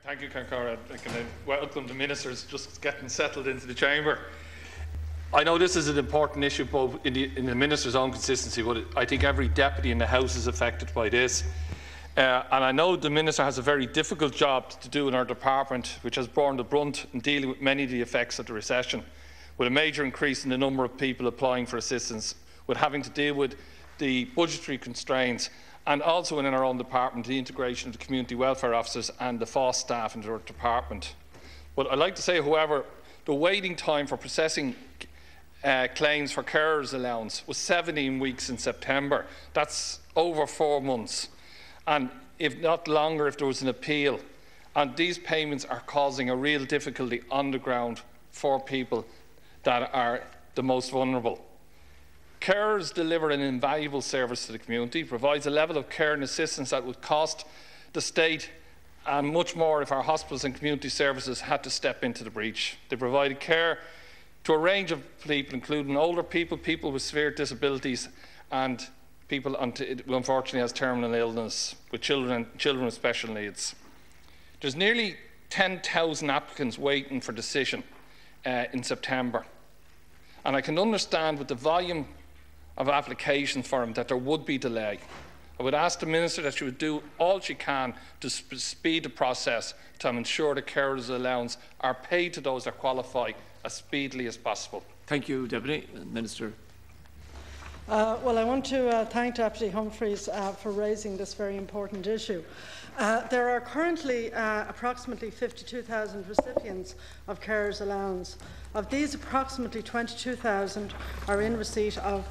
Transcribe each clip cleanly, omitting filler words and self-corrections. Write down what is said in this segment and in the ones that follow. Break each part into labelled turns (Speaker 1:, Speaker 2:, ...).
Speaker 1: Thank you, Concora. I can welcome the ministers just getting settled into the chamber. I know this is an important issue both in the minister's own constituency, but I think every deputy in the House is affected by this. And I know the minister has a very difficult job to do in our department, which has borne the brunt in dealing with many of the effects of the recession, with a major increase in the number of people applying for assistance, with having to deal with the budgetary constraints, and also in our own department, the integration of the community welfare officers and the FOSS staff into our department. But I'd like to say, however, the waiting time for processing claims for carers allowance was 17 weeks in September. That's over 4 months, and if not longer if there was an appeal. And these payments are causing a real difficulty on the ground for people that are the most vulnerable. Carers deliver an invaluable service to the community, provides a level of care and assistance that would cost the state and much more if our hospitals and community services had to step into the breach. They provided care to a range of people, including older people, people with severe disabilities, and people who unfortunately has terminal illness, with children with special needs. There's nearly 10,000 applicants waiting for decision in September, and I can understand with the volume of applications for them that there would be delay. I would ask the Minister that she would do all she can to speed the process to ensure the carers' allowance are paid to those that qualify as speedily as possible.
Speaker 2: Thank you, Deputy Minister.
Speaker 3: Well, I want to thank Deputy Humphreys for raising this very important issue. There are currently approximately 52,000 recipients of carers' allowance. Of these, approximately 22,000 are in receipt of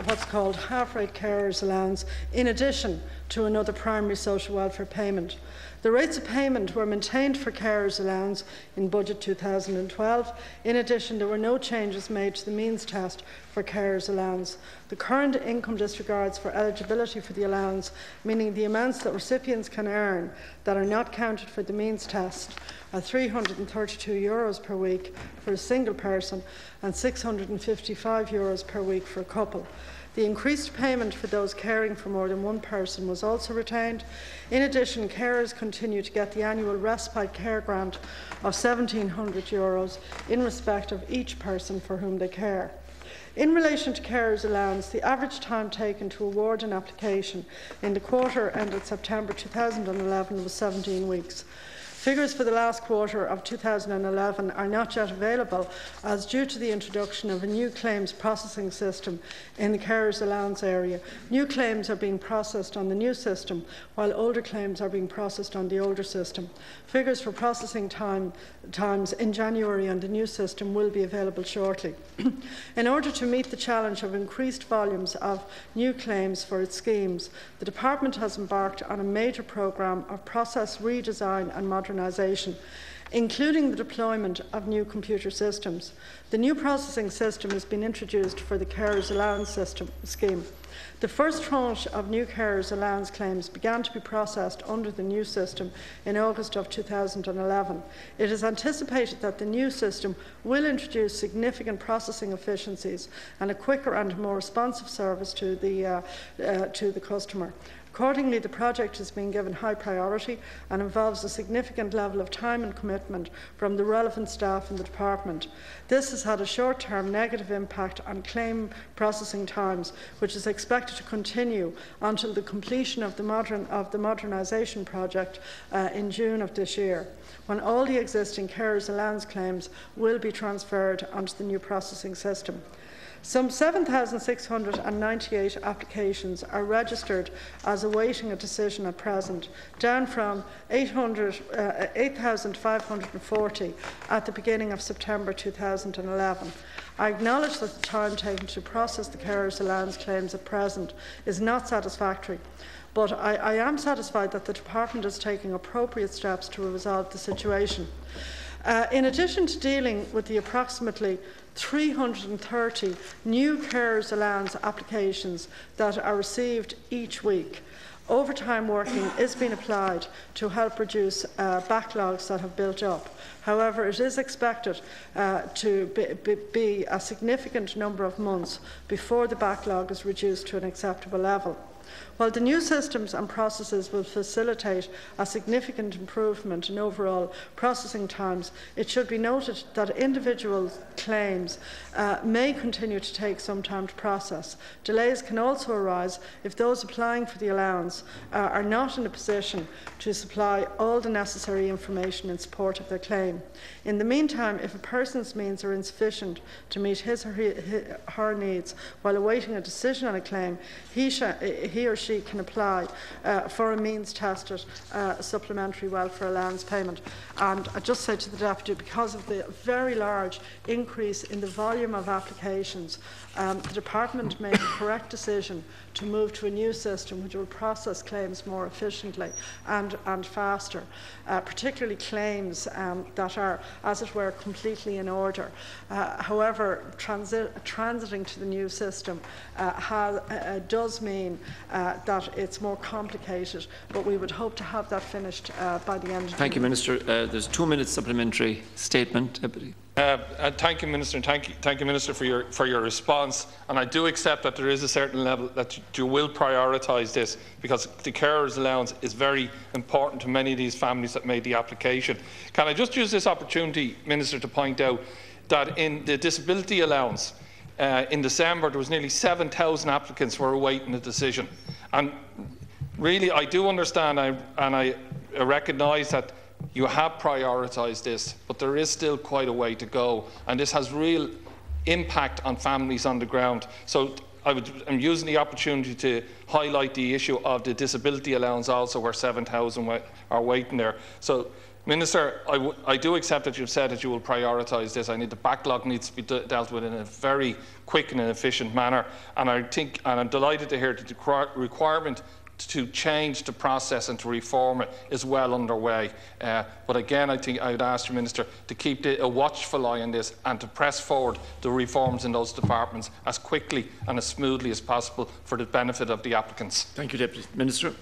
Speaker 3: what's called half-rate carers' allowance, in addition to another primary social welfare payment. The rates of payment were maintained for carers' allowance in Budget 2012. In addition, there were no changes made to the means test for carers' allowance. The current income disregards for eligibility for the allowance, meaning the amounts that recipients can earn that are not counted for the means test, are €332 per week for a single person and €655 per week for a couple. The increased payment for those caring for more than one person was also retained. In addition, carers continue to get the annual respite care grant of €1,700 in respect of each person for whom they care. In relation to carers' allowance, the average time taken to award an application in the quarter ended September 2011 was 17 weeks. Figures for the last quarter of 2011 are not yet available, as due to the introduction of a new claims processing system in the carers' allowance area, new claims are being processed on the new system, while older claims are being processed on the older system. Figures for processing times in January on the new system will be available shortly. In order to meet the challenge of increased volumes of new claims for its schemes, the Department has embarked on a major programme of process redesign and modernisation, including the deployment of new computer systems. The new processing system has been introduced for the carers' allowance scheme. The first tranche of new carers' allowance claims began to be processed under the new system in August of 2011. It is anticipated that the new system will introduce significant processing efficiencies and a quicker and more responsive service to the customer. Accordingly, the project is being given high priority and involves a significant level of time and commitment from the relevant staff in the department. This has had a short-term negative impact on claim processing times, which is expected to continue until the completion of the modernisation project in June of this year, when all the existing carers' allowance claims will be transferred onto the new processing system. Some 7,698 applications are registered as awaiting a decision at present, down from 8,540 at the beginning of September 2011. I acknowledge that the time taken to process the carers' allowance claims at present is not satisfactory, but I am satisfied that the Department is taking appropriate steps to resolve the situation. In addition to dealing with the approximately 330 new carers' allowance applications that are received each week, overtime working is being applied to help reduce backlogs that have built up. However, it is expected to be a significant number of months before the backlog is reduced to an acceptable level. While the new systems and processes will facilitate a significant improvement in overall processing times, it should be noted that individual claims may continue to take some time to process. Delays can also arise if those applying for the allowance are not in a position to supply all the necessary information in support of their claim. In the meantime, if a person's means are insufficient to meet his or her needs while awaiting a decision on a claim, he or she can apply for a means-tested supplementary welfare allowance payment. And I just say to the Deputy, because of the very large increase in the volume of applications, the Department made the correct decision to move to a new system which will process claims more efficiently and faster, particularly claims that are, as it were, completely in order. However, transiting to the new system does mean that it's more complicated, but we would hope to have that finished by the end of June.
Speaker 2: Thank you, Minister. There's a 2-minute supplementary statement, Deputy.
Speaker 1: Thank you, Minister, and thank you, Minister, for your response. And I do accept that there is a certain level that you will prioritise this, because the carers allowance is very important to many of these families that made the application. Can I just use this opportunity, Minister, to point out that in the disability allowance, in December there was nearly 7,000 applicants who were awaiting a decision. And really, I do understand and I recognise that you have prioritised this, but there is still quite a way to go, and this has real impact on families on the ground. So I'm using the opportunity to highlight the issue of the disability allowance also, where 7,000 are waiting there. So, Minister, I do accept that you've said that you will prioritise this. I need the backlog needs to be dealt with in a very quick and efficient manner, and I'm delighted to hear that the requirement to change the process and to reform it is well underway. But again, I think I would ask the Minister to keep a watchful eye on this and to press forward the reforms in those departments as quickly and as smoothly as possible for the benefit of the applicants.
Speaker 2: Thank you, Deputy. Minister.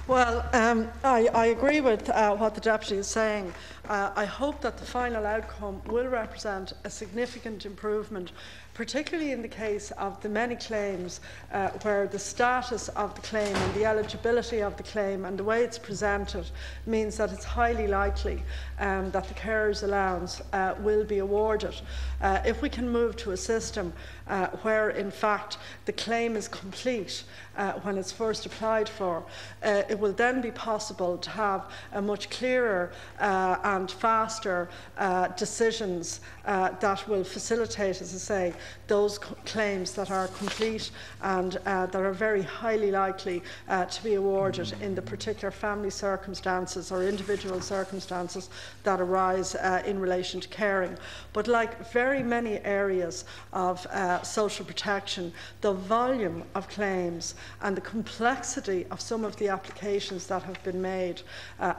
Speaker 3: Well, I agree with what the Deputy is saying. I hope that the final outcome will represent a significant improvement, particularly in the case of the many claims where the status of the claim and the eligibility of the claim and the way it's presented means that it's highly likely that the carers allowance will be awarded. If we can move to a system where in fact the claim is complete when it's first applied for, it will then be possible to have a much clearer and faster decisions that will facilitate, as I say, those claims that are complete and that are very highly likely to be awarded in the particular family circumstances or individual circumstances that arise in relation to caring. But like very many areas of social protection, the volume of claims and the complexity of some of the applications that have been made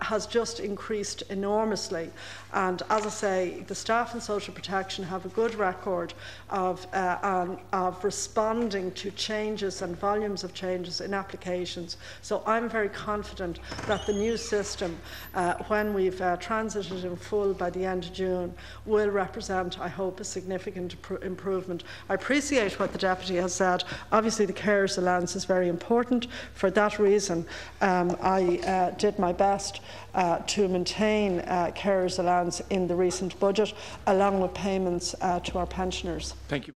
Speaker 3: has just increased enormously. And as I say, the staff in social protection have a good record of responding to changes and volumes of changes in applications. So I'm very confident that the new system, when we've transited in full by the end of June, will represent, I hope, a significant improvement. I appreciate what the Deputy has said. Obviously, the carers allowance is very important. For that reason, I did my best to maintain carers allowance in the recent budget, along with payments to our pensioners.
Speaker 2: Thank you.